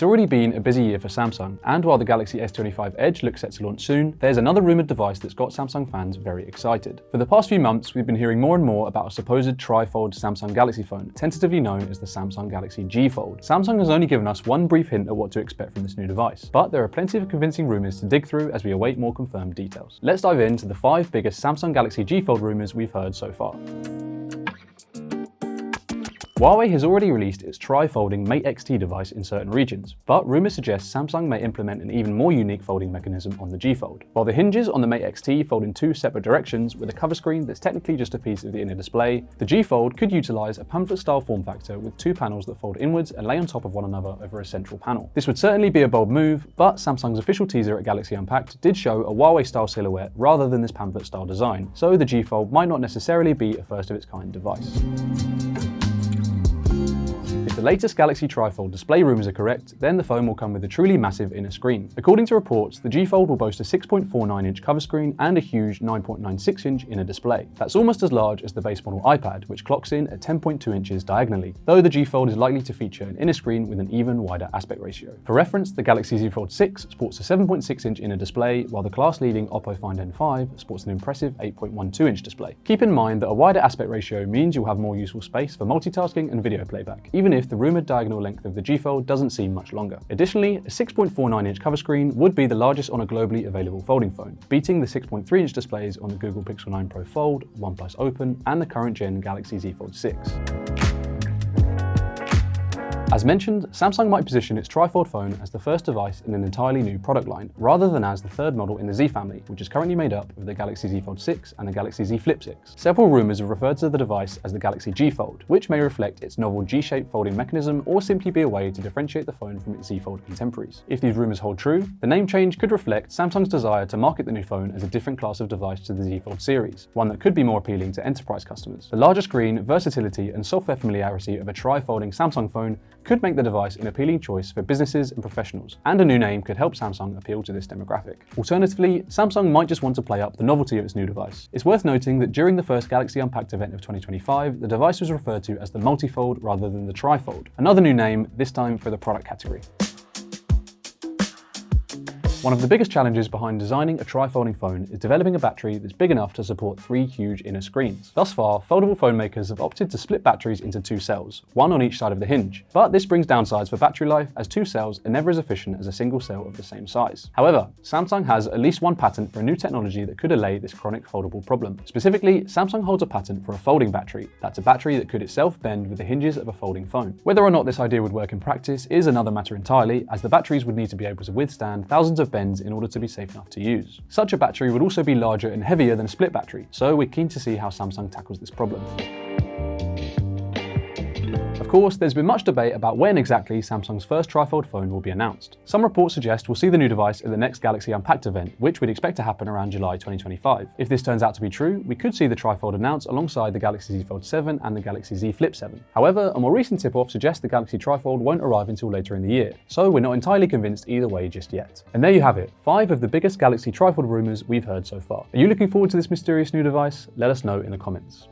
It's already been a busy year for Samsung, and while the Galaxy S25 Edge looks set to launch soon, there's another rumoured device that's got Samsung fans very excited. For the past few months, we've been hearing more and more about a supposed tri-fold Samsung Galaxy phone, tentatively known as the Samsung Galaxy G Fold. Samsung has only given us one brief hint at what to expect from this new device, but there are plenty of convincing rumours to dig through as we await more confirmed details. Let's dive into the 5 biggest Samsung Galaxy G Fold rumours we've heard so far. Huawei has already released its tri-folding Mate X-T device in certain regions, but rumours suggest Samsung may implement an even more unique folding mechanism on the G Fold. While the hinges on the Mate X-T fold in 2 separate directions with a cover screen that's technically just a piece of the inner display, the G Fold could utilise a pamphlet-style form factor with 2 panels that fold inwards and lay on top of one another over a central panel. This would certainly be a bold move, but Samsung's official teaser at Galaxy Unpacked did show a Huawei-style silhouette rather than this pamphlet-style design, so the G Fold might not necessarily be a first-of-its-kind device. If the latest Galaxy Trifold display rumours are correct, then the phone will come with a truly massive inner screen. According to reports, the G Fold will boast a 6.49-inch cover screen and a huge 9.96-inch inner display. That's almost as large as the base model iPad, which clocks in at 10.2 inches diagonally, though the G Fold is likely to feature an inner screen with an even wider aspect ratio. For reference, the Galaxy Z Fold 6 sports a 7.6-inch inner display, while the class-leading Oppo Find N5 sports an impressive 8.12-inch display. Keep in mind that a wider aspect ratio means you'll have more useful space for multitasking and video playback, even if the rumoured diagonal length of the G Fold doesn't seem much longer. Additionally, a 6.49-inch cover screen would be the largest on a globally available folding phone, beating the 6.3-inch displays on the Google Pixel 9 Pro Fold, OnePlus Open, and the current-gen Galaxy Z Fold 6. As mentioned, Samsung might position its tri-fold phone as the first device in an entirely new product line, rather than as the third model in the Z family, which is currently made up of the Galaxy Z Fold 6 and the Galaxy Z Flip 6. Several rumours have referred to the device as the Galaxy G Fold, which may reflect its novel G-shaped folding mechanism or simply be a way to differentiate the phone from its Z Fold contemporaries. If these rumours hold true, the name change could reflect Samsung's desire to market the new phone as a different class of device to the Z Fold series, one that could be more appealing to enterprise customers. The larger screen, versatility, and software familiarity of a tri-folding Samsung phone could make the device an appealing choice for businesses and professionals, and a new name could help Samsung appeal to this demographic. Alternatively, Samsung might just want to play up the novelty of its new device. It's worth noting that during the first Galaxy Unpacked event of 2025, the device was referred to as the multi-fold rather than the tri-fold, another new name, this time for the product category. One of the biggest challenges behind designing a tri-folding phone is developing a battery that's big enough to support 3 huge inner screens. Thus far, foldable phone makers have opted to split batteries into 2 cells, one on each side of the hinge. But this brings downsides for battery life, as 2 cells are never as efficient as a single cell of the same size. However, Samsung has at least one patent for a new technology that could allay this chronic foldable problem. Specifically, Samsung holds a patent for a folding battery. That's a battery that could itself bend with the hinges of a folding phone. Whether or not this idea would work in practice is another matter entirely, as the batteries would need to be able to withstand thousands of bends in order to be safe enough to use. Such a battery would also be larger and heavier than a split battery, so we're keen to see how Samsung tackles this problem. Of course, there's been much debate about when exactly Samsung's first tri-fold phone will be announced. Some reports suggest we'll see the new device at the next Galaxy Unpacked event, which we'd expect to happen around July 2025. If this turns out to be true, we could see the tri-fold announced alongside the Galaxy Z Fold 7 and the Galaxy Z Flip 7. However, a more recent tip-off suggests the Galaxy Trifold won't arrive until later in the year, so we're not entirely convinced either way just yet. And there you have it, 5 of the biggest Galaxy Trifold rumours we've heard so far. Are you looking forward to this mysterious new device? Let us know in the comments.